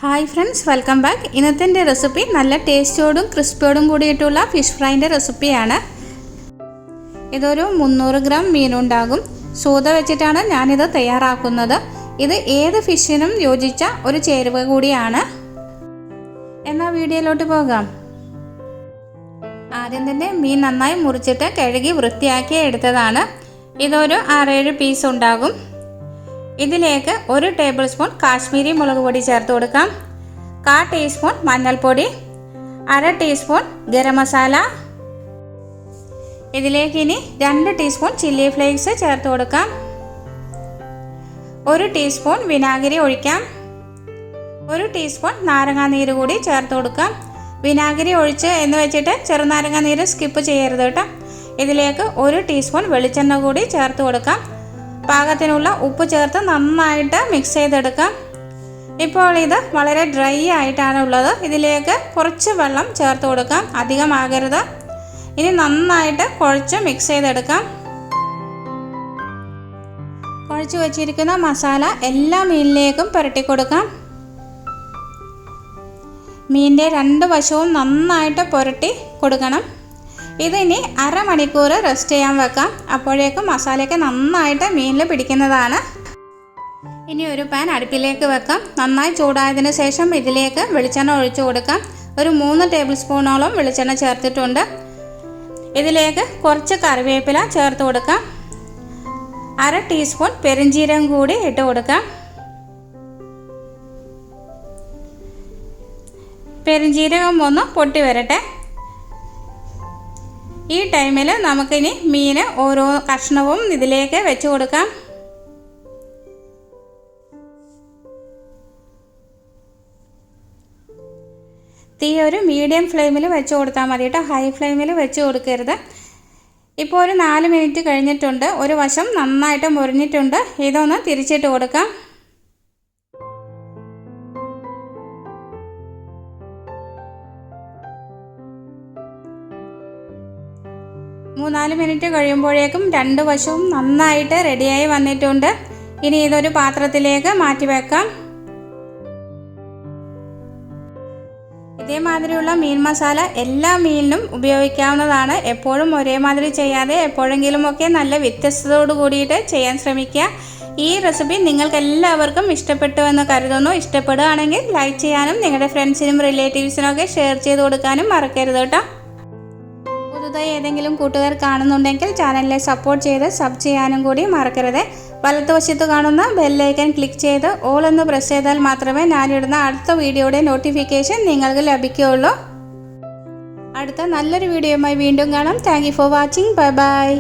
Hi friends, welcome back. ഇന്നത്തെ എൻ്റെ recipe നല്ല ടേസ്റ്റോടും ക്രിസ്പിയോടും കൂടിയിട്ടുള്ള ഫിഷ് ഫ്രൈൻ്റെ റെസിപ്പിയാണ്. ഇതൊരു 300 ഗ്രാം മീനുണ്ടാകും. സൂത വെച്ചിട്ടാണ് ഞാനിത് തയ്യാറാക്കുന്നത്. ഇത് ഏത് ഫിഷിനും യോജിച്ച ഒരു ചേരുവ കൂടിയാണ്. എന്നാൽ വീഡിയോയിലോട്ട് പോകാം. ആദ്യം തന്നെ മീൻ നന്നായി മുറിച്ചിട്ട് കഴുകി വൃത്തിയാക്കി എടുത്തതാണ്. ഇതൊരു 6-7 പീസ് ഉണ്ടാകും. ഇതിലേക്ക് 1 ടേബിൾ സ്പൂൺ കാശ്മീരി മുളക് പൊടി ചേർത്ത് കൊടുക്കാം. 1/4 ടീസ്പൂൺ മഞ്ഞൾപ്പൊടി, 1/2 ടീസ്പൂൺ ഗരം മസാല. ഇതിലേക്ക് ഇനി 2 ടീസ്പൂൺ ചില്ലി ഫ്ലേക്സ് ചേർത്ത് കൊടുക്കാം. 1 ടീസ്പൂൺ വിനാഗിരി ഒഴിക്കാം. 1 ടീസ്പൂൺ നാരങ്ങാനീര് കൂടി ചേർത്ത് കൊടുക്കാം. വിനാഗിരി ഒഴിച്ച് എന്ന് വെച്ചിട്ട് ചെറുനാരങ്ങാനീര് സ്കിപ്പ് ചെയ്യരുത് കേട്ടോ. ഇതിലേക്ക് 1 ടീസ്പൂൺ വെളിച്ചെണ്ണ കൂടി ചേർത്ത് കൊടുക്കാം. പാകത്തിനുള്ള ഉപ്പ് ചേർത്ത് നന്നായിട്ട് മിക്സ് ചെയ്തെടുക്കാം. ഇപ്പോൾ ഇത് വളരെ ഡ്രൈ ആയിട്ടാണ് ഉള്ളത്. ഇതിലേക്ക് കുറച്ച് വെള്ളം ചേർത്ത് കൊടുക്കാം, അധികമാകരുത്. ഇനി നന്നായിട്ട് കുഴച്ച് മിക്സ് ചെയ്തെടുക്കാം. കുഴച്ച് വച്ചിരിക്കുന്ന മസാല എല്ലാ മീനിലേക്കും പുരട്ടി കൊടുക്കാം. മീനിൻ്റെ 2 വശവും നന്നായിട്ട് പുരട്ടി കൊടുക്കണം. ഇതിനി അരമണിക്കൂർ റെസ്റ്റ് ചെയ്യാൻ വെക്കാം. അപ്പോഴേക്കും മസാലയൊക്കെ നന്നായിട്ട് മീനിൽ പിടിക്കുന്നതാണ്. ഇനി ഒരു പാൻ അടുപ്പിലേക്ക് വെക്കാം. നന്നായി ചൂടായതിന് ശേഷം ഇതിലേക്ക് വെളിച്ചെണ്ണ ഒഴിച്ചു കൊടുക്കാം. ഒരു 3 ടേബിൾ സ്പൂണോളം വെളിച്ചെണ്ണ ചേർത്തിട്ടുണ്ട്. ഇതിലേക്ക് കുറച്ച് കറിവേപ്പില ചേർത്ത് കൊടുക്കാം. 1/2 ടീസ്പൂൺ പെരിഞ്ജീരകം കൂടി ഇട്ട് കൊടുക്കാം. പെരിഞ്ജീരകം ഒന്ന് പൊട്ടി വരട്ടെ. ഈ ടൈമിൽ നമുക്കിനി മീൻ ഓരോ കഷ്ണവും ഇതിലേക്ക് വെച്ച് കൊടുക്കാം. തീ ഒരു മീഡിയം ഫ്ലെയിമിൽ വെച്ച് കൊടുത്താൽ മതി കേട്ടോ. ഹൈ ഫ്ലെയിമിൽ വെച്ച് കൊടുക്കരുത്. ഇപ്പോൾ ഒരു 4 മിനിറ്റ് കഴിഞ്ഞിട്ടുണ്ട്. ഒരു വശം നന്നായിട്ട് മുരിഞ്ഞിട്ടുണ്ട്. ഇതൊന്ന് തിരിച്ചിട്ട് കൊടുക്കാം. 3-4 മിനിറ്റ് കഴിയുമ്പോഴേക്കും 2 വശവും നന്നായിട്ട് റെഡിയായി വന്നിട്ടുണ്ട്. ഇനി ഇതൊരു പാത്രത്തിലേക്ക് മാറ്റി വെക്കാം. ഇതേമാതിരിയുള്ള മീൻ മസാല എല്ലാ മീനിനും ഉപയോഗിക്കാവുന്നതാണ്. എപ്പോഴും ഒരേമാതിരി ചെയ്യാതെ എപ്പോഴെങ്കിലുമൊക്കെ നല്ല വ്യത്യസ്തതയോട് കൂടിയിട്ട് ചെയ്യാൻ ശ്രമിക്കുക. ഈ റെസിപ്പി നിങ്ങൾക്ക് എല്ലാവർക്കും ഇഷ്ടപ്പെട്ടു എന്ന് കരുതുന്നു. ഇഷ്ടപ്പെടുകയാണെങ്കിൽ ലൈക്ക് ചെയ്യാനും നിങ്ങളുടെ ഫ്രണ്ട്സിനും റിലേറ്റീവ്സിനും ഒക്കെ ഷെയർ ചെയ്ത് കൊടുക്കാനും മറക്കരുത് കേട്ടോ. പുതുതായി ഏതെങ്കിലും കൂട്ടുകാർ കാണുന്നുണ്ടെങ്കിൽ ചാനലിനെ സപ്പോർട്ട് ചെയ്ത് സബ് ചെയ്യാനും കൂടി മറക്കരുത്. വലതുവശത്ത് കാണുന്ന ബെല്ലൈക്കൺ ക്ലിക്ക് ചെയ്ത് ഓൾ എന്ന് പ്രസ് ചെയ്താൽ മാത്രമേ ഞാനിടുന്ന അടുത്ത വീഡിയോയുടെ നോട്ടിഫിക്കേഷൻ നിങ്ങൾക്ക് ലഭിക്കുകയുള്ളൂ. അടുത്ത നല്ലൊരു വീഡിയോയുമായി വീണ്ടും കാണാം. Thank you for watching. Bye bye.